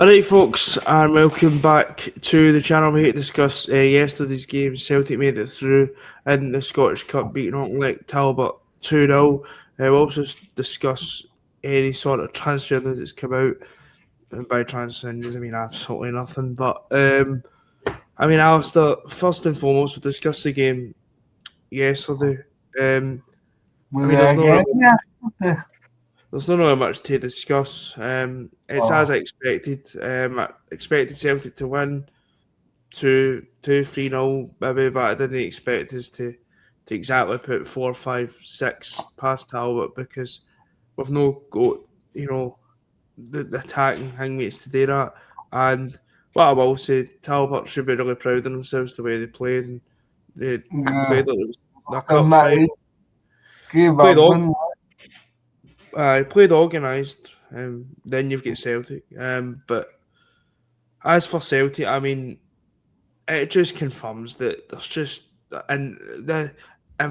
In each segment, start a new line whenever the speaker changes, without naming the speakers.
Alright folks, and welcome back to the channel. We're here to discuss yesterday's game. Celtic made it through in the Scottish Cup, beating Auckland Talbot 2-0. We'll also discuss any sort of transfer news that's come out. And by transfer news, I mean absolutely nothing. But, Alistair, first and foremost, we'll discuss the game yesterday. There's not really much to discuss. It's as I expected. I expected Celtic to win 3-0 maybe, but I didn't expect us to exactly put 4, 5, 6 past Talbot because we've no got, the attacking hangmates to do that. And what I will say, Talbot should be really proud of themselves the way they played. And they played like it was a cup final. Played organised, then you've got Celtic. But as for Celtic, I mean, it just confirms that there's just and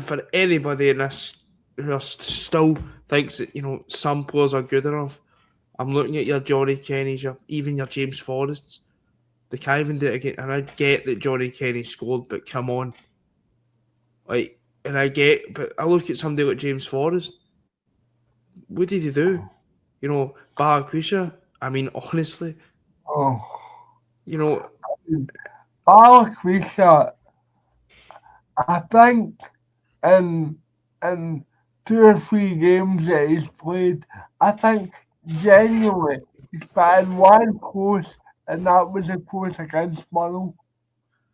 for anybody in this who still thinks that some players are good enough. I'm looking at your Johnny Kenny's, even your James Forrests. They can't even do it again. And I get that Johnny Kenny scored, but come on, but I look at somebody like James Forrest. What did he do? Barracuda. I mean, honestly.
Barracuda, I think in 2 or 3 games that he's played, I think genuinely he's put in one post, and that was a post against Murrow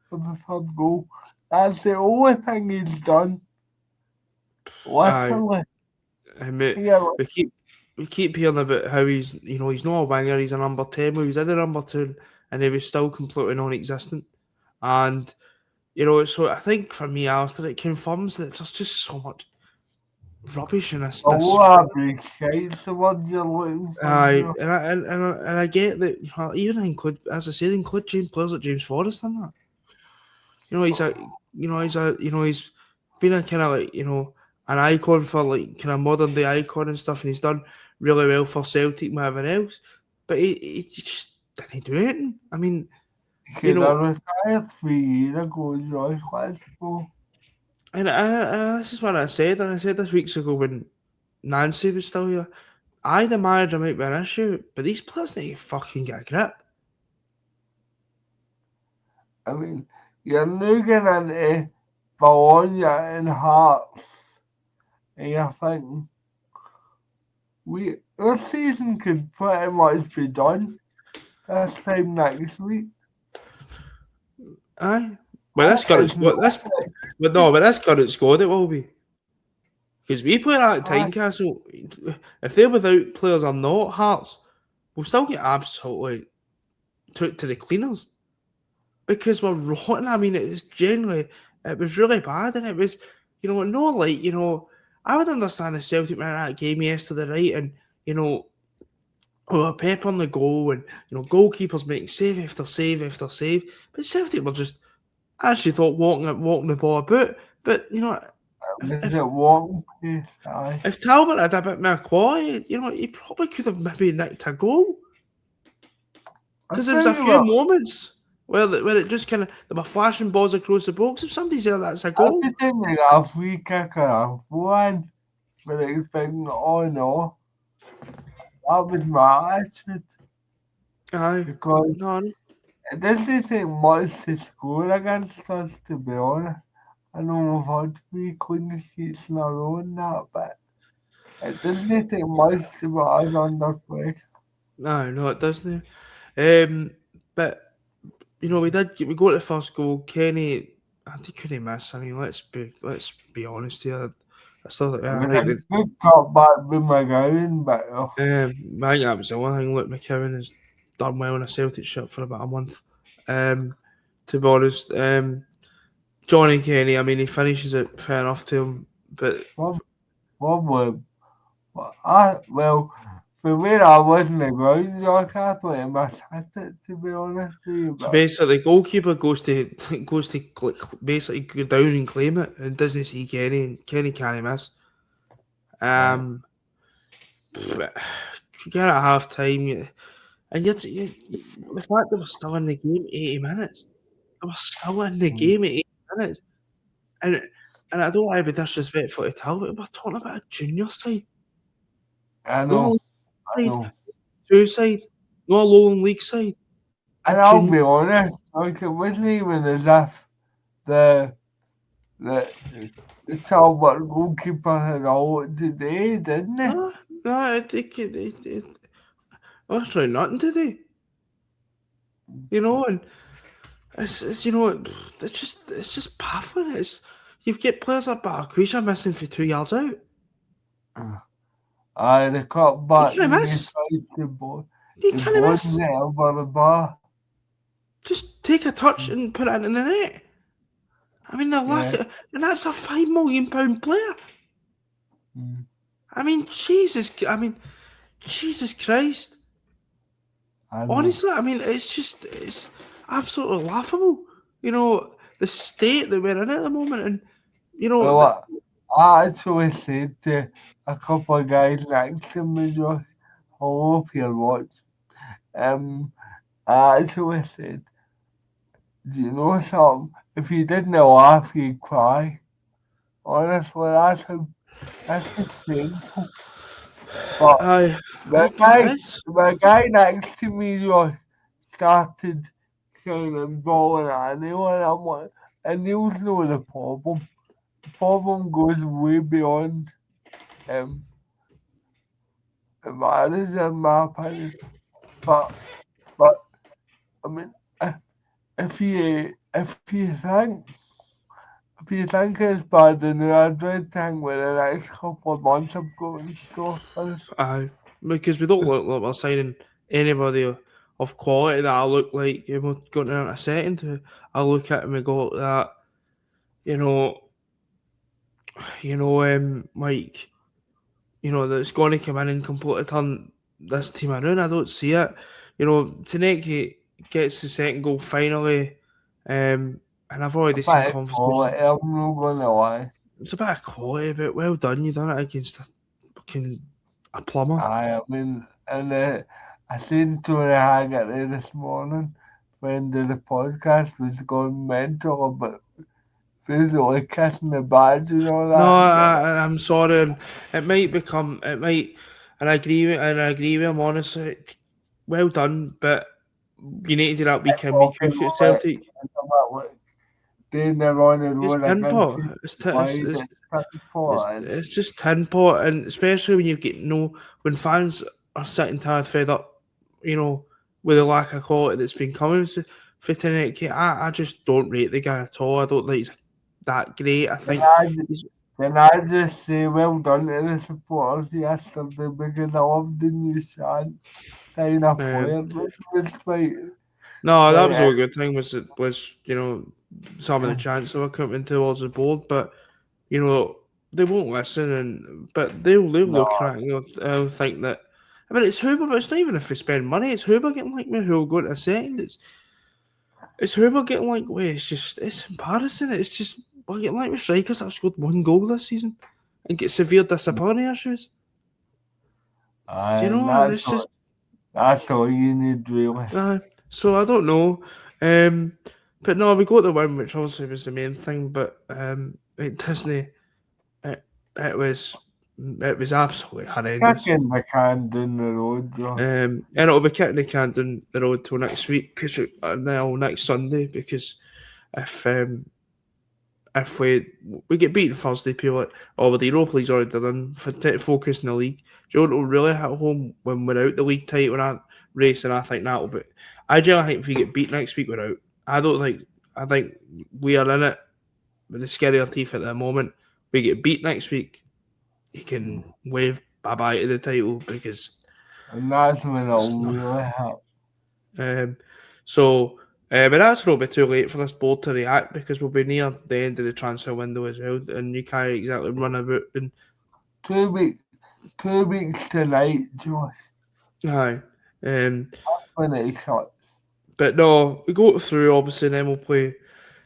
for the third goal. That's the only thing he's done. Literally.
We keep hearing about how he's not a winger, he's a number 10. Well, he was in the number 2 and he was still completely non-existent. And, so I think for me, Alistair, it confirms that there's just so much rubbish in this.
Rubbish, it's the word you're looking for.
And I get that, even include players like James Forrest in that. He's been a kind of like, an icon for like kind of modern day icon and stuff, and he's done really well for Celtic and everything else. But he just didn't do anything. I mean,
retired 3 years ago, Josh. Let's go.
And this is what I said, and I said this weeks ago when Nancy was still here. The manager might be an issue, but these players need to fucking get a grip.
I mean, you're looking into Bologna and Hearts, and you're thinking, our season could pretty much be done this time next week.
Aye. Well, this current squad, it will be. Because we play that at Tynecastle. If they're without players or not, Hearts, we'll still get absolutely took to the cleaners. Because we're rotten. I mean, it was really bad, and it was, I would understand the Celtic man that game yesterday, right? And, Pep on the goal, and, goalkeepers making save after save after save. But Celtic were just, I actually thought, walking the ball about. But, if Talbot had a bit more quality, he probably could have maybe nicked a goal. Because there was a few moments where it just kind of, there were flashing balls across the box. If somebody said that's a goal.
Every time they got a free kick or a one, but expecting, oh no, that was my attitude.
Aye.
Because it doesn't take much to score against us, to be honest. I know we've had 3 clean sheets in a row and that, but it doesn't take much to put us under pressure.
No, it doesn't. But we got the first goal. Kenny, I think couldn't miss. I mean, let's be honest here. I still think
good cut back with McGowan, but
I think that was the only thing. Look, McGowan has done well in a Celtic shirt for about a month. To be honest, Johnny Kenny, I mean, he finishes it fair enough to him, but
for where I was in the ground, Josh, I thought he must hit it, to be honest with you.
So basically, the goalkeeper goes to basically go down and claim it, and doesn't see Kenny, and Kenny can't miss. But again at half time, And yet, the fact that we're still in the game 80 minutes, we're still in the
mm,
game at 80 minutes, and and I don't want to be disrespectful to Tal, but we're talking about a junior side,
I
not a
know,
league
I
side,
know.
two side, not a lowland league side, a
And I'll
junior.
be honest, like it wasn't even as if the the the Talbot goalkeeper had all today, didn't it?
No, no, that's right, nothing today, and it's it's just baffling. You've got players like Barquisha missing for 2 yards out.
Aye, the cut
You
back
can't
and he
miss.
tries
You
the
can't
ball
miss.
there over the bar.
Just take a touch and put it in the net. I mean,
Yeah.
and that's a £5 million player.
Mm.
I mean, Jesus Christ.
I know.
Honestly, I mean, it's absolutely laughable. You know, the state that we're in at the moment, and you know,
Well,
the,
I actually said to a couple of guys next to me, Josh, hello if you're watching. I actually said, do you know something? If you didn't laugh, you'd cry. Honestly, that's just painful. But
I,
the
but
guy, the guy next to me, Josh, started kind of bawling at Neil, and I'm like, and Neil's not the problem. The problem goes way beyond um, the marriage, in my opinion. But, but I mean, if you think it's bad, then I do think with the next couple of months I'm going to store for us.
because we don't look like we're signing anybody of quality that I look like. And we're going to in a second. I look at him and go that you know, like that's going to come in and completely turn this team around. I don't see it. Taneki gets the second goal finally, and I've
A
already seen
bit of
conversations.
quality, I'm not going to lie.
It's a bit of quality, but well done. You done it against a plumber.
I mean, and I seen Tony Haggerty this morning, friend of the podcast, was going mental about basically kissing the badge and all
No,
that.
I'm sorry, and it might, and I agree with him. Honestly, well done, but you need to do that weekend week
Talking
out at
about
Celtic.
about what they're on the
It's
road
tin
against
pot.
you.
It's
Why
it's
the pot is.
it's just tin pot, and especially when you've got when fans are sitting tired, fed up, with the lack of quality that's been coming for tonight. I just don't rate the guy at all. I don't think he's that great. I
Can
think
I,
he's
can I just say well done to the supporters yesterday because I loved the new sign a
um,
player. It was
no, that
like
was a good thing. Was some of the chants that were coming towards the board, but you know they won't listen, but they'll
no,
look at it and they'll think that. I mean, it's Huber, but it's not even if we spend money. It's Huber getting like me who will go to a second. It's Huber getting like way. It's embarrassing. It's just we're getting like with strikers that have scored one goal this season and get severe disciplinary issues.
and
And it's just
that's all you need really.
so I don't know. Um, but no, we got the win, which obviously was the main thing. But it doesn't. It, it was it was absolutely horrendous.
Kicking the can down the road, Josh.
And it'll be kicking the can down the road till next week because now next Sunday because if if we get beaten Thursday, people like, oh, well, the Europa League's already done. Focus in the league. Do you know what will really hit home when we're out the league title and that race? And I think that'll be. I generally think if we get beat next week, we're out. I don't think. I think we are in it with the scarier teeth at the moment. We get beat next week, you can wave bye bye to the title because
And that's when
it's
it'll
not.
really hit.
Um, so, but that's probably too late for this board to react because we'll be near the end of the transfer window as well, and you can't exactly run about and
2 weeks, 2 weeks tonight, Josh.
aye. Um,
When it shuts.
but no, we go through obviously, and then we'll play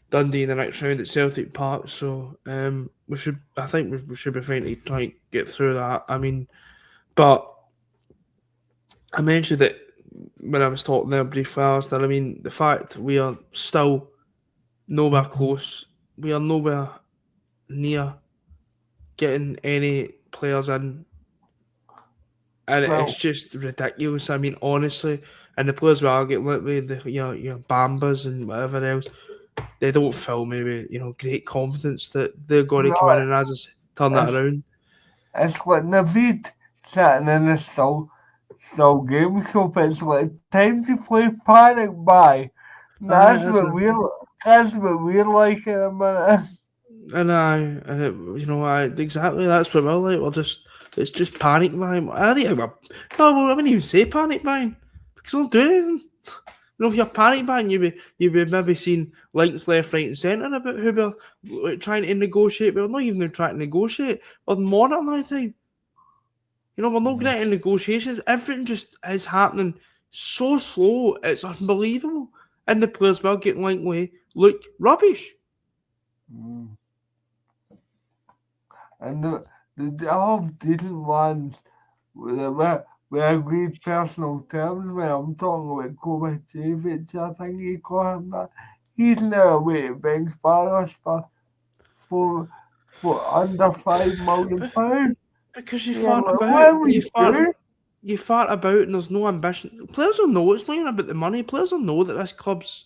Dundee in the next round at Celtic Park. So I think we should be fine to try and get through that. I mean, but I mentioned that when I was talking there briefly, Alistair, I mean, the fact we are still nowhere close, we are nowhere near getting any players in, and it's
Well,
just ridiculous. I mean, honestly, and the players we are getting, like your Bambas and whatever else, they don't fill me with great confidence that they're going to come in
no,
and as I say, turn that
it's,
around.
it's like Navid sitting in a still game shop. It's like time to play Panic Buy.
Aye,
That's
that's
what
a,
we're like in a minute.
and I exactly that's what we're like. It's just panic buying. I think no, well, I wouldn't even say panic buying because we don't do anything. If you're panic buying, you'd be maybe seeing links left, right, and centre about who we're like, trying to negotiate. But we're not even trying to negotiate. We're monitoring all the time. We're not getting negotiations. Everything just is happening so slow. It's unbelievable. And the players will getting linked with look rubbish.
Mm. And the all decent ones with agreed personal terms where I'm talking about Kovacevic, I think he called him that. He's now away to Banks Barros for under £5 million.
Because you
Yeah,
fart
like,
about,
what are we doing?
you fart about, and there's no ambition. Players will know it's not even about the money. Players will know that this club's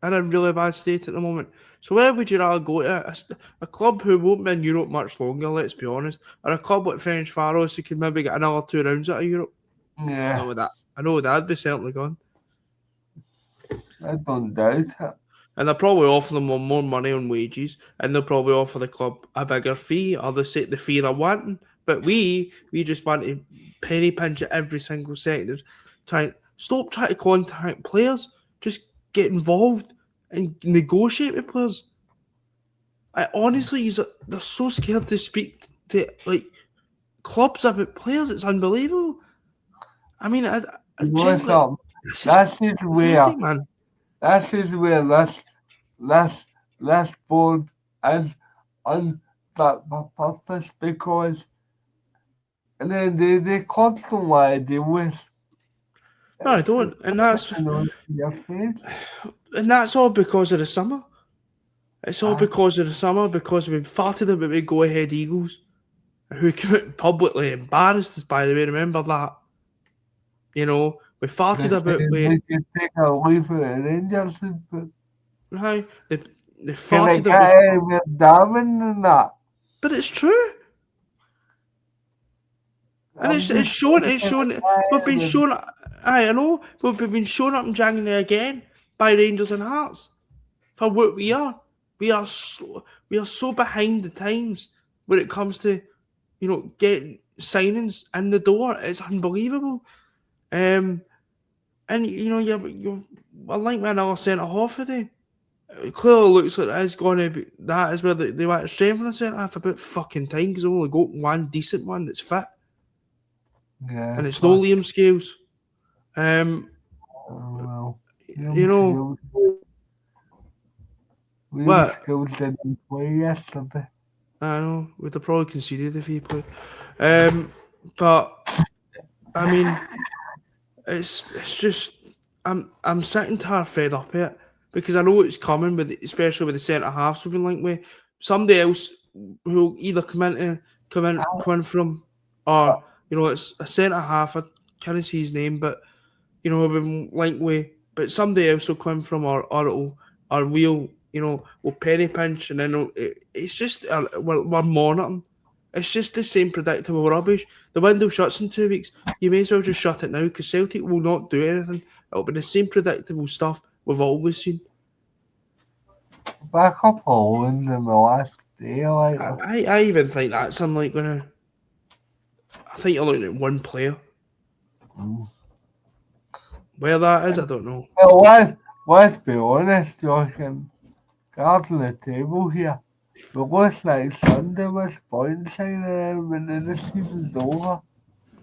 in a really bad state at the moment. So where would you rather go to? A club who won't be in Europe much longer, let's be honest, or a club like French Faroes who could maybe get another 2 rounds out of Europe?
Yeah,
I know that'd be certainly gone.
I don't doubt it.
And they'll probably offer them more money on wages, and they'll probably offer the club a bigger fee, or they say the fee they're wanting. But we just want to penny pinch at every single second. Stop trying to contact players. Just get involved and negotiate with players. I honestly, they're so scared to speak to like clubs about players. It's unbelievable. I mean, I
You know
genuinely,
something?
this is
That is where
pathetic, man.
that is where this board is on that purpose because and then they constantly deal with
No, I
it's
don't,
on your face.
and that's all because of the summer. It's all
Ah,
because of the summer, because we've farted about the go ahead Eagles, who came out publicly embarrassed us, by the way, remember that? We
they
farted
say
about
they can take a leave of the Rangers, but
how they
can I
farted
get
about,
any more damning than that?
but it's true. And
I'm
it's
just
shown,
saying
we've been
it.
shown, I know, but we've been shown up in January again by Rangers and Hearts for what we are. We are so behind the times when it comes to, getting signings in the door. It's unbelievable. And you're like me another centre half of the. It clearly looks like it's going to be that is where they want to strengthen the centre half about fucking time because they've only got one decent one that's fit,
Yeah,
and it's no
fuck.
Liam Scales. Um,
Well,
you
Liam
know
Skills, Liam
what?
Skills didn't play yesterday.
I know we'd have probably conceded if he played. But I mean, it's just I'm sick and tired, fed up of it because I know it's coming with especially with the centre halves we've been linked with somebody else who'll either come in from or it's a centre half. I can't see his name, but we've been linked with, but somebody else will come from or we'll penny pinch and then it's just we're monitoring. It's just the same predictable rubbish. The window shuts in 2 weeks. You may as well just shut it now because Celtic will not do anything. It'll be the same predictable stuff we've always seen.
Back up Holland in the last day, like
I even think that's unlikely now. I think you're looking at one player. Where that is, I don't know.
well, let's be honest, Josh, and cards on the table here. But looks like Sunday was point signing when the season's over.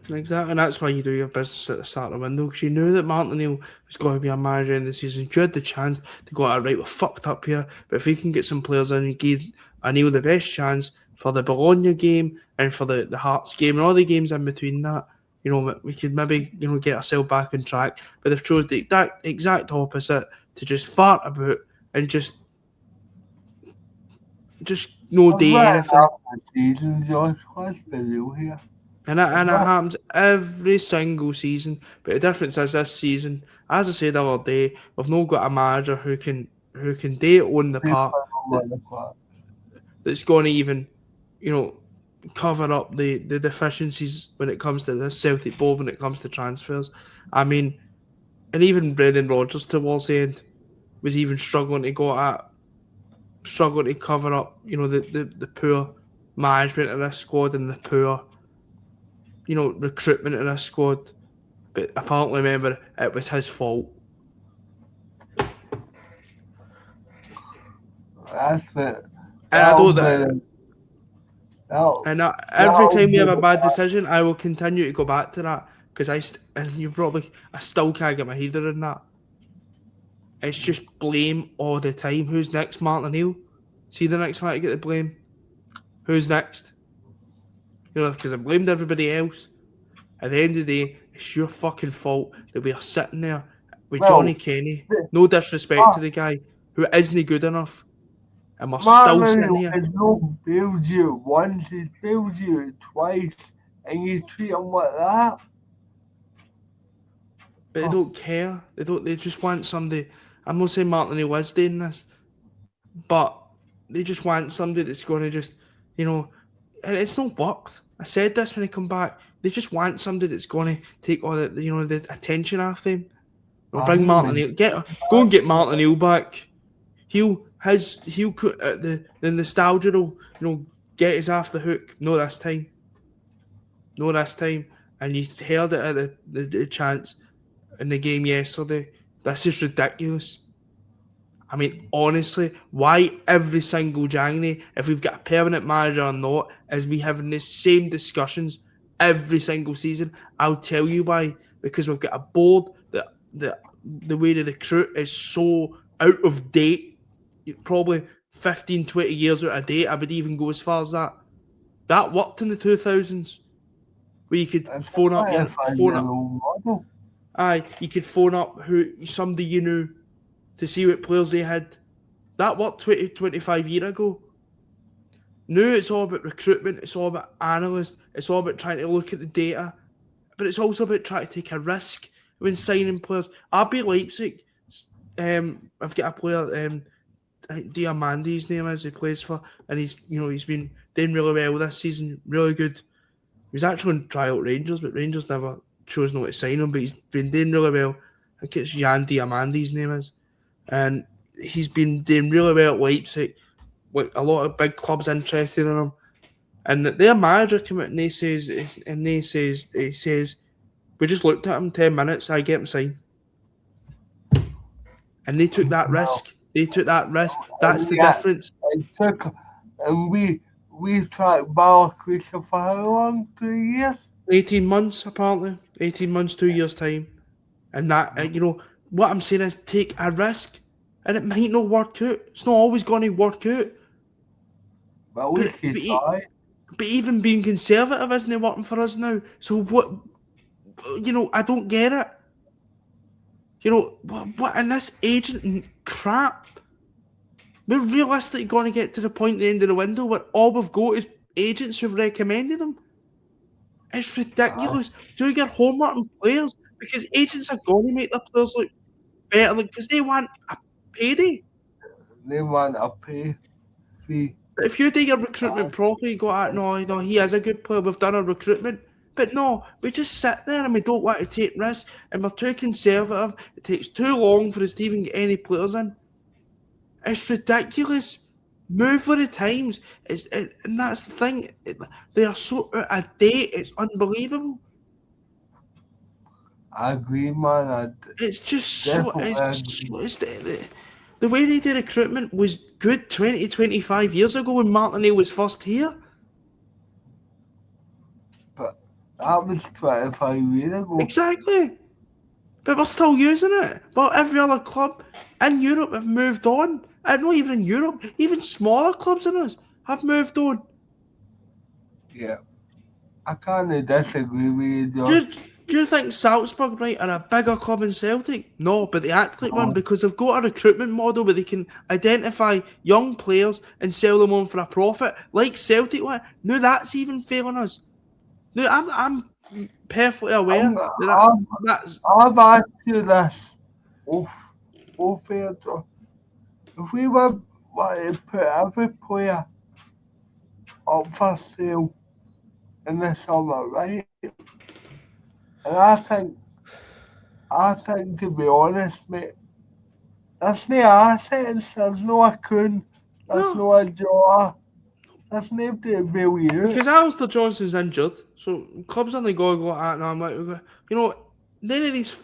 Exactly, and that's why you do your business at the start of the window because you knew that Martin O'Neill was going to be a manager in the season. You had the chance to go, right, we're fucked up here, but if we can get some players in and give O'Neill the best chance for the Bologna game and for the Hearts game and all the games in between that, we could maybe get ourselves back on track. But they've chose the exact opposite, to just fart about and just no
I've
day
read
anything.
enough the season, Josh. Let's be real here.
And it happens every single season. But the difference is this season, as I said the other day, we've not got a manager who can do own the part that's going to even, cover up the deficiencies when it comes to this Celtic ball, when it comes to transfers. I mean, and even Brendan Rodgers towards the end was even struggling to cover up, the poor management of this squad and the poor, recruitment of this squad. But apparently, remember, it was his fault.
That's it.
And I don't. Every time we have a bad decision, I will continue to go back to that because I still can't get my head around that. It's just blame all the time. Who's next, Martin O'Neill? See the next man to get the blame. Who's next? Because I blamed everybody else. At the end of the day, it's your fucking fault that we are sitting there with Johnny Kenny. No disrespect to the guy who isn't good enough. And we're still sitting here.
He's not bailed you once, he's bailed you twice, and you treat him like that.
But they don't care. They just want somebody. I'm not saying Martin O'Neill is doing this, but they just want somebody that's going to just, and it's not worked. I said this when he come back. They just want somebody that's going to take all the attention off them. Bring Martin O'Neill. Go and get Martin O'Neill back. He'll put the nostalgia will, get us off the hook. No this time. And you heard it at the chance in the game yesterday. This is ridiculous. I mean, honestly, why every single January, if we've got a permanent manager or not, is we having the same discussions every single season? I'll tell you why. Because we've got a board that the way they recruit is so out of date. Probably 15, 20 years out of date. I would even go as far as that. That worked in the 2000s. Where you could phone up. You could phone up somebody you knew to see what players they had. That worked 20, 25 years ago. Now it's all about recruitment, it's all about analysts, it's all about trying to look at the data, but it's also about trying to take a risk when signing players. RB Leipzig, I've got a player, Diamandi, his name is, he plays for, and he's been doing really well this season, really good. He was actually on trial at Rangers, but Rangers never chose not to sign him, but he's been doing really well. I think it's Jan Diamandi, his name is. And he's been doing really well at Leipzig. Like a lot of big clubs interested in him. And their manager came out and he says, we just looked at him 10 minutes, I get him signed. And they took that risk. That's the difference.
And we tried Christopher for how long? 2 years?
18 months, apparently. 18 months, 2 years' time. And that, what I'm saying is take a risk. And it might not work out. It's not always going to work out. But even being conservative isn't working for us now. So what, I don't get it. What in this agent crap? We're realistically going to get to the point at the end of the window where all we've got is agents who've recommended them. It's ridiculous. Do your homework on players because agents are going to make their players look better because they want a payday.
They want a pay fee.
But if you do your recruitment properly, you go, no, he is a good player. We've done our recruitment. But no, we just sit there and we don't want to take risks and we're too conservative. It takes too long for us to even get any players in. It's ridiculous. Move with the times. And that's the thing. They are so out of date. It's unbelievable.
I agree, man.
It's just so... The way they did recruitment was good 20, 25 years ago when Martin O'Neill was first here.
But that was 25 years ago.
Exactly. But we're still using it. But every other club in Europe have moved on. And not even in Europe, even smaller clubs than us have moved on.
Yeah. I can't disagree with you,
Do
Josh.
you, do you think Salzburg, right, are a bigger club than Celtic? No, but they act like one
No,
because they've got a recruitment model where they can identify young players and sell them on for a profit, like Celtic. No, that's even failing us. No, I'm perfectly aware
I'm,
that
I've,
that's
I've asked you this. Both, both here, Josh. If we were to put every player up for sale in the summer, right? And I think to be honest, mate, there's no assets, there's no a Kun, there's
no,
no a Jota, there's nobody to bail you out.
because Alistair Johnson's injured, so clubs only go at, and I'm like, none of these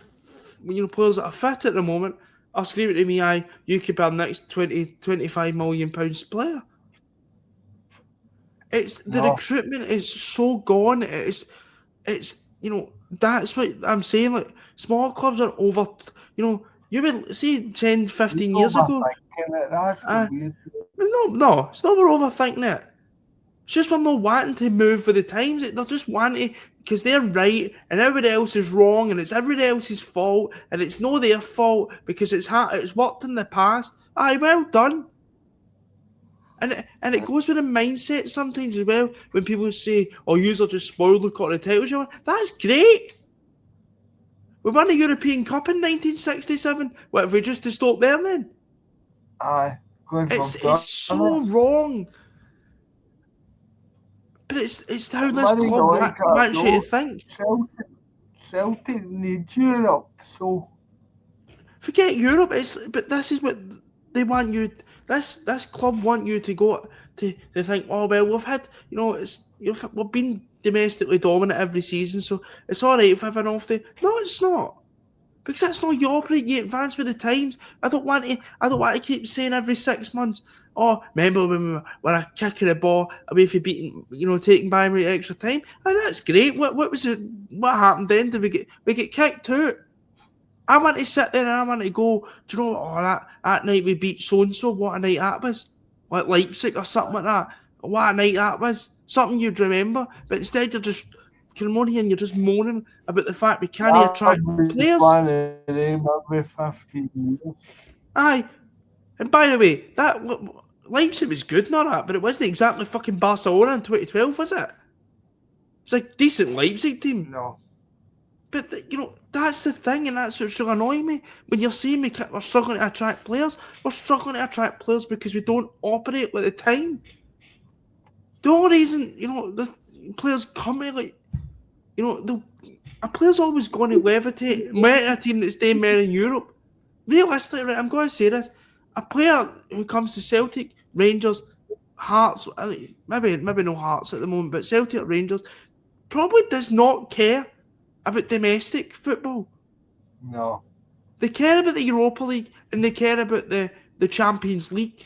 players that are fit at the moment are screaming to me, "Aye, you could be our next 20, 25 million pounds player." It's the
No,
recruitment is so gone. It's that's what I'm saying. Like small clubs are over. You would see 10,
you're
15 years ago.
overthinking it, that's the
Uh,
weird thing.
no, it's not we're overthinking it. It's just we're not wanting to move with the times. They're just wanting because they're right and everybody else is wrong and it's everybody else's fault and it's no their fault because it's worked in the past. Aye, well done. And it goes with a mindset sometimes as well when people say, "Oh, yous are just spoiled. Look at the titles you won." That's great. We won a European Cup in 1967. What if we just to stop there then?
Aye, good
It's
for
it's
done
so
it.
wrong. But it's how this
Money
club
like that
wants you to
though.
think.
Celtic needs Europe, so
Forget Europe. But this is what they want you. This club want you to go to think. Oh well, we've had we've been domestically dominant every season, so it's all right if I've an off day. No, it's not. Because that's not you operate. You advance with the times. I don't want to. I don't want to keep saying every 6 months. Oh, remember when we were a kick of the ball away from beating, taking by me extra time? Oh, that's great. What was it? What happened then? Did we get kicked out? I want to sit there and I want to go. Do you know? Oh, that night we beat so and so. What a night that was. Like Leipzig or something like that. What a night that was. Something you'd remember. But instead you're just and you're just moaning about the fact we can't
that'll
attract
be
players.
one of them every 50 years.
Aye, and by the way, that Leipzig was good and all that, but it wasn't exactly fucking Barcelona in 2012, was it? It's like decent Leipzig team,
No.
but that's the thing, and that's what's really annoying me. When you're saying we're struggling to attract players, we're struggling to attract players because we don't operate with the time. The only reason the players come here, like a player's always going to levitate. Met a team that's doing well in Europe. Realistically, right, I'm going to say this: a player who comes to Celtic, Rangers, Hearts, maybe no Hearts at the moment, but Celtic, Rangers, probably does not care about domestic football.
No.
They care about the Europa League and they care about the Champions League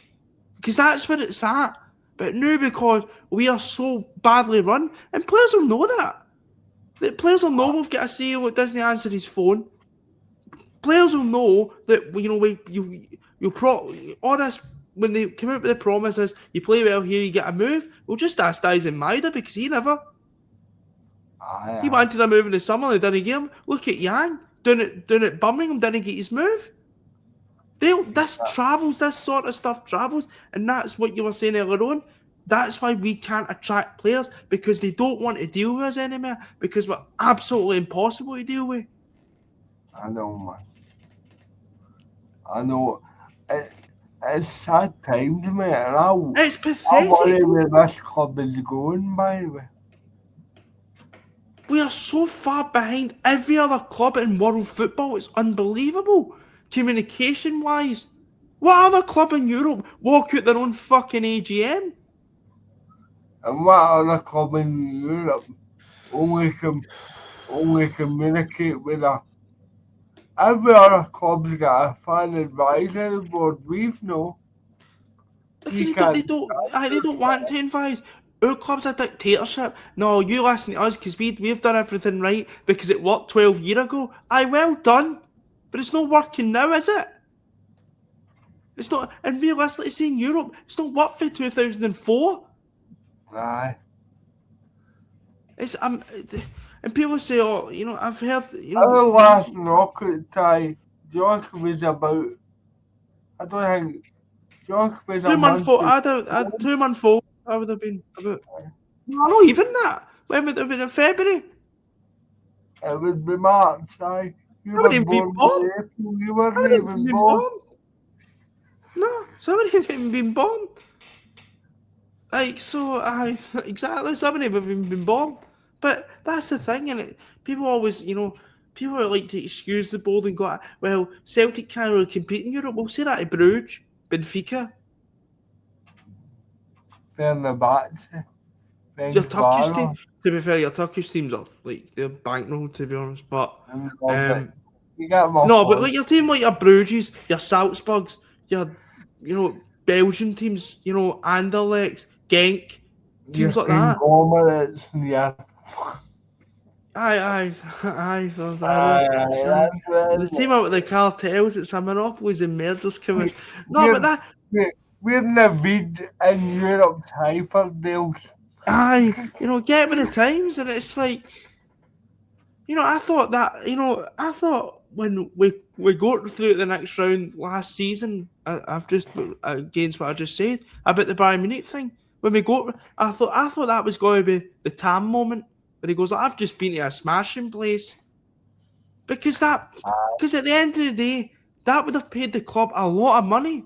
because that's where it's at. But now because we are so badly run, and players will know that. The players will know we've got a CEO that doesn't answer his phone. Players will know that all this when they come out with the promises, you play well here, you get a move. We'll just ask Dyson Maida because he never. He
Aye.
wanted a move in the summer, they didn't get him. Look at Yang doing it Birmingham, didn't get his move. This travels, this sort of stuff travels, and that's what you were saying earlier on. That's why we can't attract players because they don't want to deal with us anymore because we're absolutely impossible to deal with.
I know, man. I know. It's sad times, mate, and
It's
I worry
pathetic.
where this club is going, by the way.
We are so far behind every other club in world football. It's unbelievable. Communication wise. What other club in Europe walk out their own fucking AGM?
And what other club in Europe only communicate with a every other club's got a fan advisory board. We've no.
Because
You
they don't,
can't
they don't, they don't want to advise. Our club's a dictatorship. No, you listen to us because we've done everything right because it worked 12 years ago. Aye, well done. But it's not working now, is it? It's not, and realistically saying Europe, it's not worked for 2004.
Aye.
It's and people say, oh, I've heard,
Our last knockout tie, Jock was about, I don't think, Jock was a
2 month
month
fall.
ago.
I 2 month fall. I would have been about. No, not even that. When would it have been in February?
It would be March, aye. You
I
were
wouldn't even been
born
born.
in April, you
I
weren't
wouldn't even
even
been
born.
born. No, so I wouldn't even been born. Like, so I exactly. So I wouldn't even been born. But that's the thing, and people always, people are like to excuse the board and go, well, Celtic can't really compete in Europe. We'll say that to Bruges, Benfica,
Fenerbahce,
your Turkish
Fenerbahce,
team. To be fair, your Turkish teams are like they're bankrolled, to be honest. But
and all that.
um,
You got my
no, but like
point.
your team, like your Bruges, your Salzburgs, your Belgian teams, Anderlecht, Genk,
Your
teams like that.
conglomerates and your
Aye, aye, I know.
aye,
Aye.
that's what
The
it
team out with the cartels, it's a monopolies and murders coming.
is.
No, but
We're,
that,
we're in the lead in Europe's hyper
aye, get with the times, and it's like, I thought when we got through the next round last season, I've just against what I just said about the Bayern Munich thing. When we got, I thought that was going to be the Tam moment, where he goes, "I've just been to a smashing place," because at the end of the day, that would have paid the club a lot of money,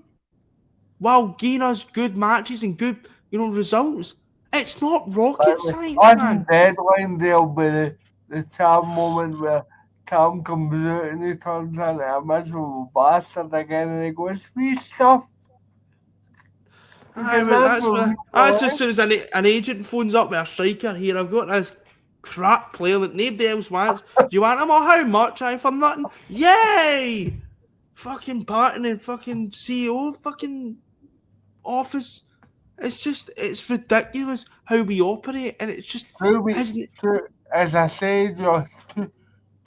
while giving us good matches and good, results. It's not rocket science,
On
man.
deadline, there'll be the time moment where Cam comes out and he turns into a miserable bastard again and he goes, free stuff. You
Aye,
can
but
never
that's as
read
soon as an agent phones up with a striker here. I've got this crap player that nobody else wants. Do you want him or how much? Aye, for nothing. Yay! Fucking partying in fucking CEO fucking office. It's ridiculous how we operate, and it's just isn't.
As I said, just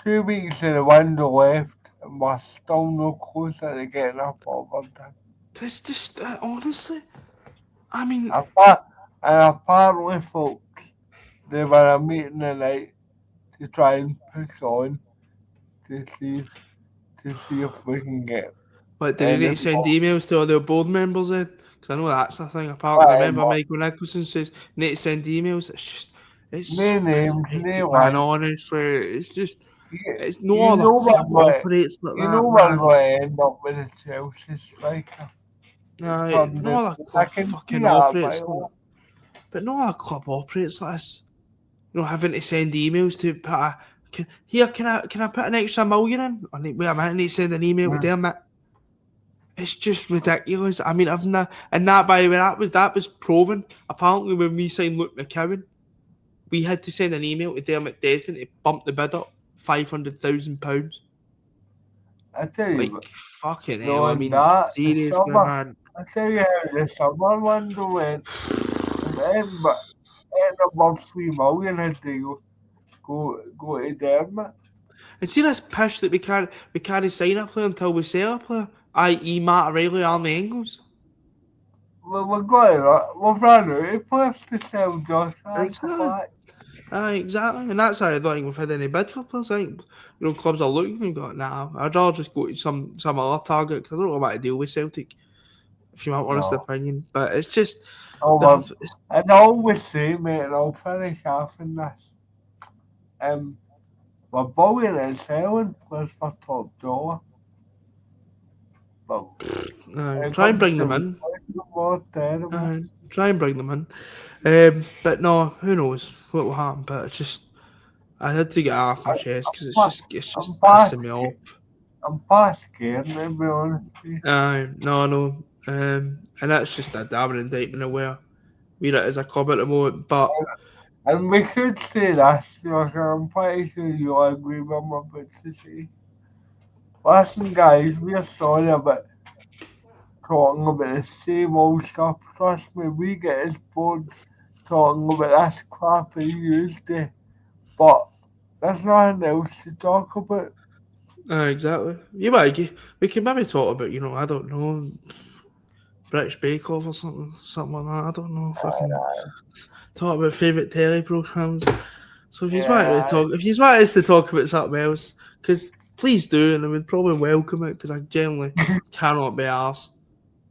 2 weeks in the window left and we're still no closer to getting up Overton.
It's just honestly. I mean,
Apart, and apparently, folks, they were a meeting tonight to try and push on to see if we can get
what did he need
any
to send emails to all their board members then? Because I know that's the thing. Apparently, remember
more.
Michael Nicholson says need to send emails. It's
No names,
pathetic,
no
man.
one.
Honestly,
You,
it's no
you
other
know
club
we're going,
operates like
you know
that,
we're
man.
going to end up with a Chelsea striker.
No other
I
club
can see
fucking
that, by
operates
the
like
way.
that. But no other club operates like this. Having to send emails to put can I put an extra million in? Wait a minute, I need to send an email to them. It's just ridiculous. I mean, I've not, and that by the way, that was proven. Apparently, when we signed Luke McCowan, we had to send an email to Dermot Desmond to bump the bid up £500,000.
I tell you,
Like fucking hell. I
knowing
mean,
that, the
seriously,
summer,
man.
I tell you how the summer window went. And then above 3 million had to go to Dermot.
And see this pish that we can't sign a player until we sell a player, i.e. Matt O'Reilly, Arnie Engels.
We've run out of players to sell, Josh. That's a
Exactly.
fact.
Exactly. And that's how I don't think we've had any bid for players. I think clubs are looking and got nah. I'd rather just go to some other target because I don't know what to deal with Celtic. If you want honest
No.
opinion, but it's just
Oh,
they have.
and I always say, mate, and I'll finish off in this. We're buying and selling players for top dollar. But when it
Try and
comes
bring
to
them in.
replacement, we're terrible.
Try and bring them in. But no, who knows what will happen? But it's just I had to get off my chest because it's just
I'm past,
pissing me off.
I'm past scared, to be honest with you.
No. And that's just a damning indictment of where we're at as a club at the moment. But
And we should say this, Josh, and I'm pretty sure you'll agree with what I'm about to say. Listen, guys, we're sorry about talking about the same old stuff. Trust me, we get as bored talking about this crap as used to. But there's nothing else to talk about.
exactly. You might we can maybe talk about I don't know British Bake Off or something like that. I don't know. Fucking talk about favourite telly programs. So
Yeah,
if you want us to talk about something else, because please do, and I would probably welcome it, because I generally cannot be asked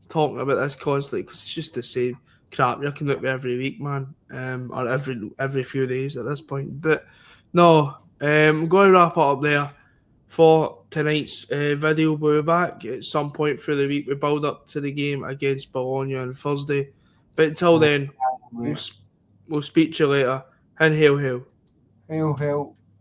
talking about this constantly, because it's just the same crap you're looking at me every week, man, or every few days at this point. But no, I'm going to wrap it up there for tonight's video. We'll be back at some point through the week. We build up to the game against Bologna on Thursday. But until then, we'll
mate.
we'll speak to you later. And hail, hail.
Hail, hail.